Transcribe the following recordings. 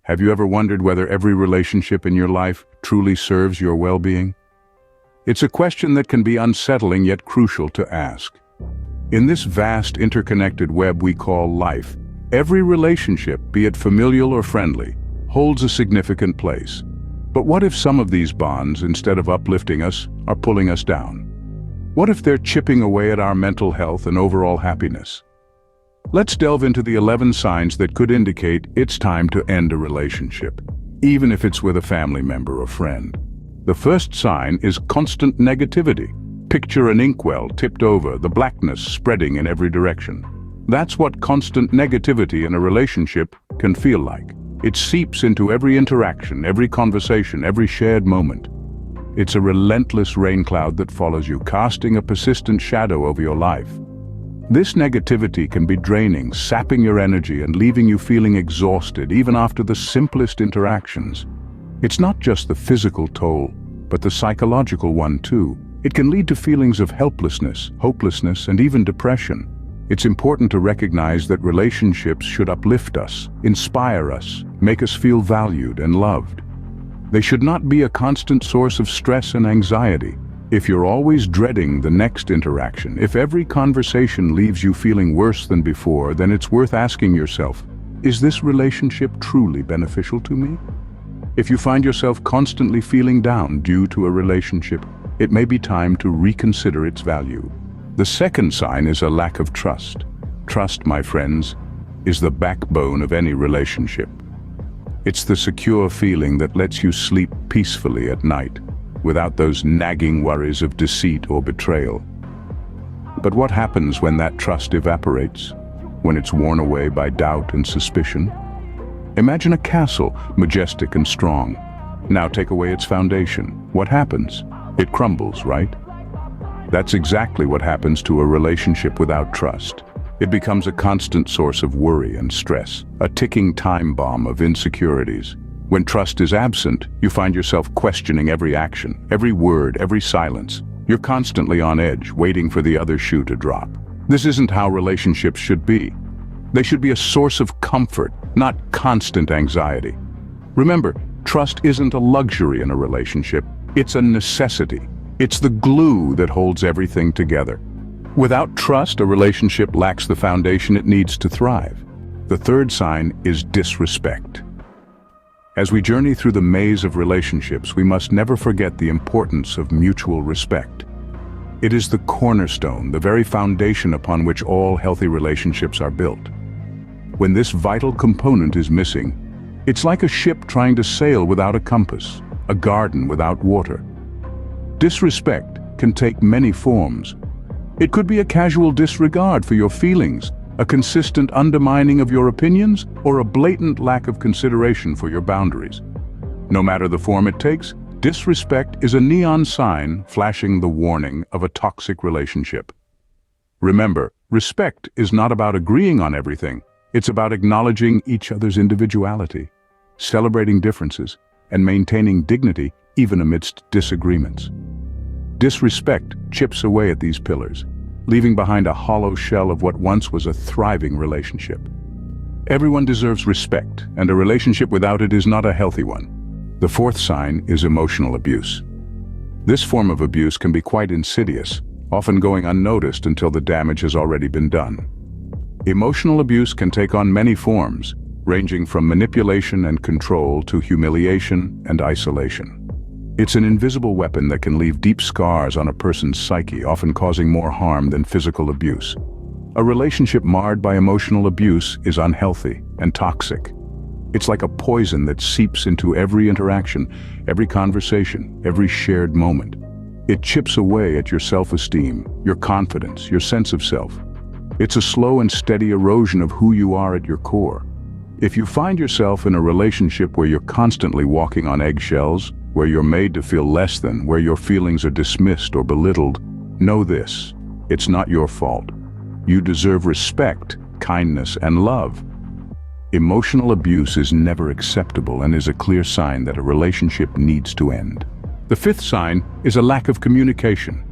Have you ever wondered whether every relationship in your life truly serves your well-being? It's a question that can be unsettling yet crucial to ask. In this vast interconnected web we call life, every relationship, be it familial or friendly, holds a significant place. But what if some of these bonds, instead of uplifting us, are pulling us down? What if they're chipping away at our mental health and overall happiness? Let's delve into the 11 signs that could indicate it's time to end a relationship, even if it's with a family member or friend. The first sign is constant negativity. Picture an inkwell tipped over, the blackness spreading in every direction. That's what constant negativity in a relationship can feel like. It seeps into every interaction, every conversation, every shared moment. It's a relentless rain cloud that follows you, casting a persistent shadow over your life. This negativity can be draining, sapping your energy and leaving you feeling exhausted even after the simplest interactions. It's not just the physical toll, but the psychological one too. It can lead to feelings of helplessness, hopelessness, and even depression. It's important to recognize that relationships should uplift us, inspire us, make us feel valued and loved. They should not be a constant source of stress and anxiety. If you're always dreading the next interaction, if every conversation leaves you feeling worse than before, then it's worth asking yourself, is this relationship truly beneficial to me? If you find yourself constantly feeling down due to a relationship, it may be time to reconsider its value. The second sign is a lack of trust. Trust, my friends, is the backbone of any relationship. It's the secure feeling that lets you sleep peacefully at night, without those nagging worries of deceit or betrayal. But what happens when that trust evaporates? When it's worn away by doubt and suspicion? Imagine a castle, majestic and strong. Now take away its foundation. What happens? It crumbles, right? That's exactly what happens to a relationship without trust. It becomes a constant source of worry and stress, a ticking time bomb of insecurities. When trust is absent, you find yourself questioning every action, every word, every silence. You're constantly on edge, waiting for the other shoe to drop. This isn't how relationships should be. They should be a source of comfort, not constant anxiety. Remember, trust isn't a luxury in a relationship, it's a necessity. It's the glue that holds everything together. Without trust, a relationship lacks the foundation it needs to thrive. The third sign is disrespect. As we journey through the maze of relationships, we must never forget the importance of mutual respect. It is the cornerstone, the very foundation upon which all healthy relationships are built. When this vital component is missing, it's like a ship trying to sail without a compass, a garden without water. Disrespect can take many forms. It could be a casual disregard for your feelings, a consistent undermining of your opinions, or a blatant lack of consideration for your boundaries. No matter the form it takes, disrespect is a neon sign flashing the warning of a toxic relationship. Remember, respect is not about agreeing on everything. It's about acknowledging each other's individuality, celebrating differences, and maintaining dignity even amidst disagreements. Disrespect chips away at these pillars, leaving behind a hollow shell of what once was a thriving relationship. Everyone deserves respect, and a relationship without it is not a healthy one. The fourth sign is emotional abuse. This form of abuse can be quite insidious, often going unnoticed until the damage has already been done. Emotional abuse can take on many forms, ranging from manipulation and control to humiliation and isolation. It's an invisible weapon that can leave deep scars on a person's psyche, often causing more harm than physical abuse. A relationship marred by emotional abuse is unhealthy and toxic. It's like a poison that seeps into every interaction, every conversation, every shared moment. It chips away at your self-esteem, your confidence, your sense of self. It's a slow and steady erosion of who you are at your core. If you find yourself in a relationship where you're constantly walking on eggshells, where you're made to feel less than, where your feelings are dismissed or belittled, know this: it's not your fault. You deserve respect, kindness, and love. Emotional abuse is never acceptable and is a clear sign that a relationship needs to end. The fifth sign is a lack of communication.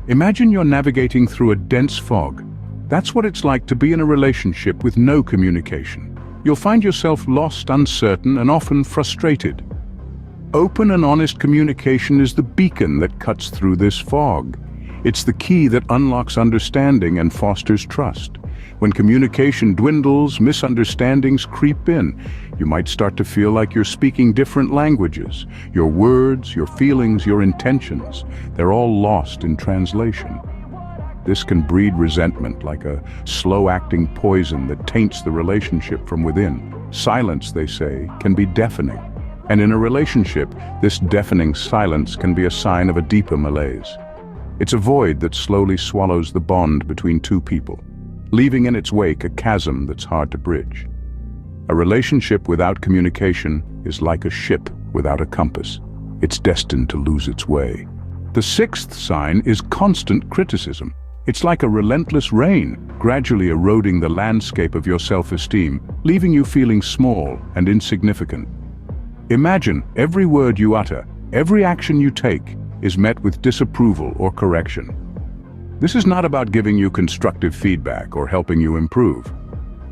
Imagine you're navigating through a dense fog. That's what it's like to be in a relationship with no communication. you'll find yourself lost, uncertain, and often frustrated. Open and honest communication is the beacon that cuts through this fog. It's the key that unlocks understanding and fosters trust. When communication dwindles, misunderstandings creep in. You might start to feel like you're speaking different languages. Your words, your feelings, your intentions, they're all lost in translation. This can breed resentment like a slow-acting poison that taints the relationship from within. Silence, they say, can be deafening. And in a relationship, this deafening silence can be a sign of a deeper malaise. It's a void that slowly swallows the bond between two people, leaving in its wake a chasm that's hard to bridge. A relationship without communication is like a ship without a compass. It's destined to lose its way. The sixth sign is constant criticism. It's like a relentless rain, gradually eroding the landscape of your self-esteem, leaving you feeling small and insignificant. Imagine every word you utter, every action you take, is met with disapproval or correction. This is not about giving you constructive feedback or helping you improve.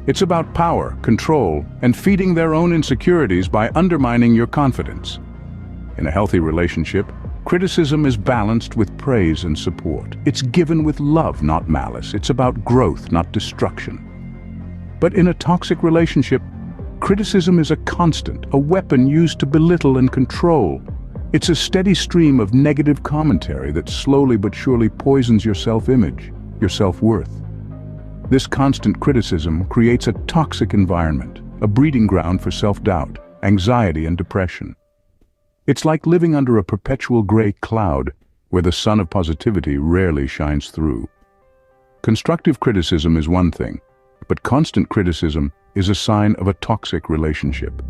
It's about power, control, and feeding their own insecurities by undermining your confidence. In a healthy relationship, criticism is balanced with praise and support. It's given with love, not malice. It's about growth, not destruction. But in a toxic relationship, criticism is a constant, a weapon used to belittle and control. It's a steady stream of negative commentary that slowly but surely poisons your self-image, your self-worth. This constant criticism creates a toxic environment, a breeding ground for self-doubt, anxiety, and depression. It's like living under a perpetual gray cloud where the sun of positivity rarely shines through. Constructive criticism is one thing, but constant criticism is a sign of a toxic relationship.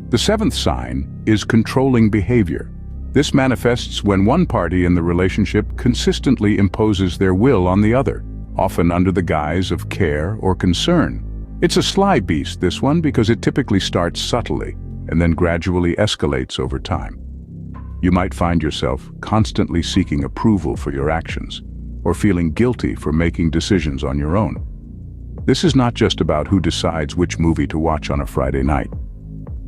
The seventh sign is controlling behavior. This manifests when one party in the relationship consistently imposes their will on the other, often under the guise of care or concern. It's a sly beast, this one, because it typically starts subtly and then gradually escalates over time. You might find yourself constantly seeking approval for your actions, or feeling guilty for making decisions on your own. This is not just about who decides which movie to watch on a Friday night.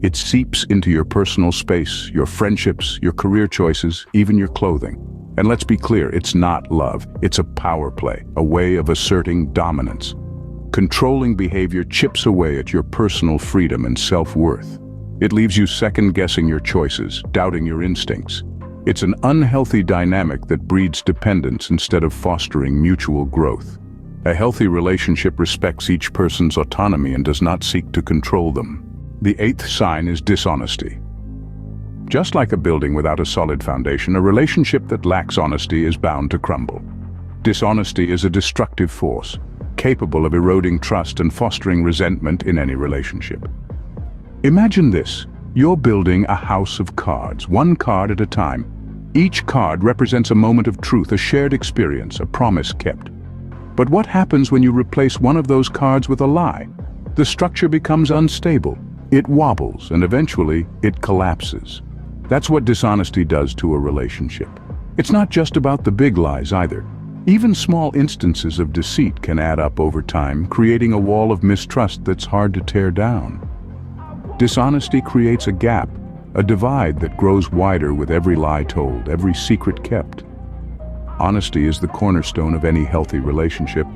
It seeps into your personal space, your friendships, your career choices, even your clothing. And let's be clear, it's not love, it's a power play, a way of asserting dominance. Controlling behavior chips away at your personal freedom and self-worth. It leaves you second-guessing your choices, doubting your instincts. It's an unhealthy dynamic that breeds dependence instead of fostering mutual growth. A healthy relationship respects each person's autonomy and does not seek to control them. The eighth sign is dishonesty. Just like a building without a solid foundation, a relationship that lacks honesty is bound to crumble. Dishonesty is a destructive force, capable of eroding trust and fostering resentment in any relationship. Imagine this: you're building a house of cards, one card at a time. Each card represents a moment of truth, a shared experience, a promise kept. But what happens when you replace one of those cards with a lie? The structure becomes unstable. It wobbles, and eventually, it collapses. That's what dishonesty does to a relationship. It's not just about the big lies either. Even small instances of deceit can add up over time, creating a wall of mistrust that's hard to tear down. Dishonesty creates a gap, a divide that grows wider with every lie told, every secret kept. Honesty is the cornerstone of any healthy relationship,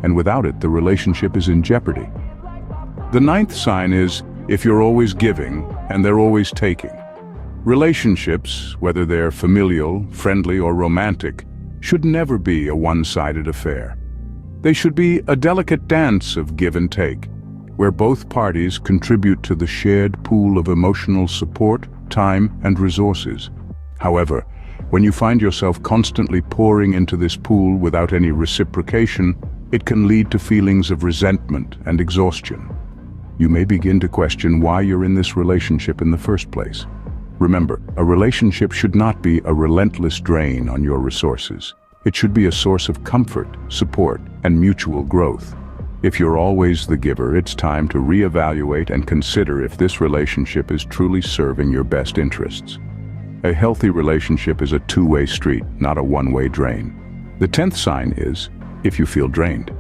and without it, the relationship is in jeopardy. The ninth sign is if you're always giving and they're always taking. Relationships, whether they're familial, friendly, or romantic, should never be a one-sided affair. They should be a delicate dance of give and take, where both parties contribute to the shared pool of emotional support, time, and resources. However, when you find yourself constantly pouring into this pool without any reciprocation, it can lead to feelings of resentment and exhaustion. You may begin to question why you're in this relationship in the first place. Remember, a relationship should not be a relentless drain on your resources. It should be a source of comfort, support, and mutual growth. If you're always the giver, it's time to reevaluate and consider if this relationship is truly serving your best interests. A healthy relationship is a two-way street, not a one-way drain. The 10th sign is if you feel drained.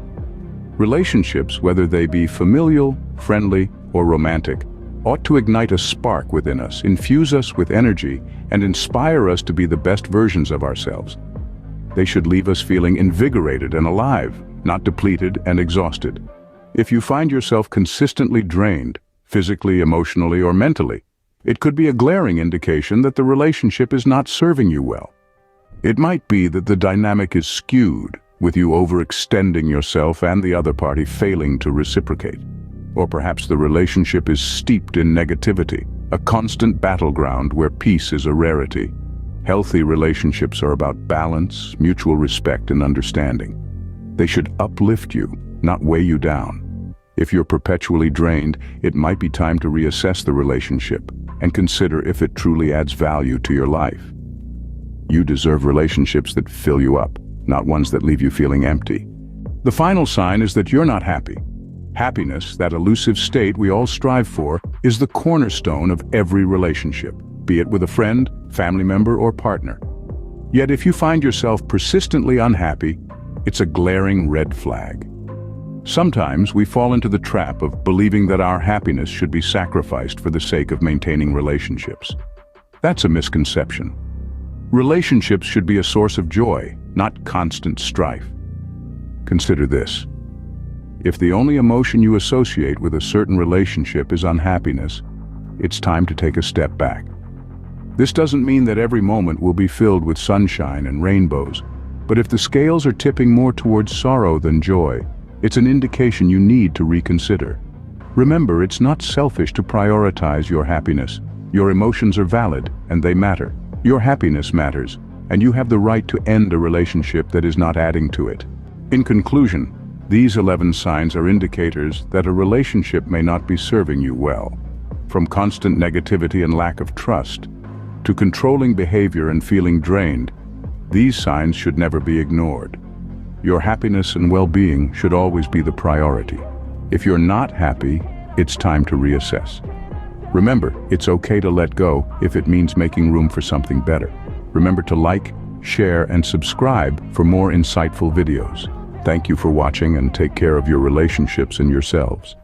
Relationships, whether they be familial, friendly, or romantic, ought to ignite a spark within us, infuse us with energy, and inspire us to be the best versions of ourselves. They should leave us feeling invigorated and alive, not depleted and exhausted. If you find yourself consistently drained, physically, emotionally, or mentally, it could be a glaring indication that the relationship is not serving you well. It might be that the dynamic is skewed, with you overextending yourself and the other party failing to reciprocate. Or perhaps the relationship is steeped in negativity, a constant battleground where peace is a rarity. Healthy relationships are about balance, mutual respect, and understanding. They should uplift you, not weigh you down. If you're perpetually drained, it might be time to reassess the relationship and consider if it truly adds value to your life. You deserve relationships that fill you up, not ones that leave you feeling empty. The final sign is that you're not happy. Happiness, that elusive state we all strive for, is the cornerstone of every relationship, be it with a friend, family member, or partner. Yet if you find yourself persistently unhappy, it's a glaring red flag. Sometimes we fall into the trap of believing that our happiness should be sacrificed for the sake of maintaining relationships. That's a misconception. Relationships should be a source of joy, not constant strife. Consider this. If the only emotion you associate with a certain relationship is unhappiness, it's time to take a step back. This doesn't mean that every moment will be filled with sunshine and rainbows, but if the scales are tipping more towards sorrow than joy, it's an indication you need to reconsider. Remember, it's not selfish to prioritize your happiness. Your emotions are valid, and they matter. Your happiness matters, and you have the right to end a relationship that is not adding to it. In conclusion, these 11 signs are indicators that a relationship may not be serving you well. From constant negativity and lack of trust, to controlling behavior and feeling drained, these signs should never be ignored. Your happiness and well-being should always be the priority. If you're not happy, it's time to reassess. Remember, it's okay to let go if it means making room for something better. Remember to like, share, and subscribe for more insightful videos. Thank you for watching, and take care of your relationships and yourselves.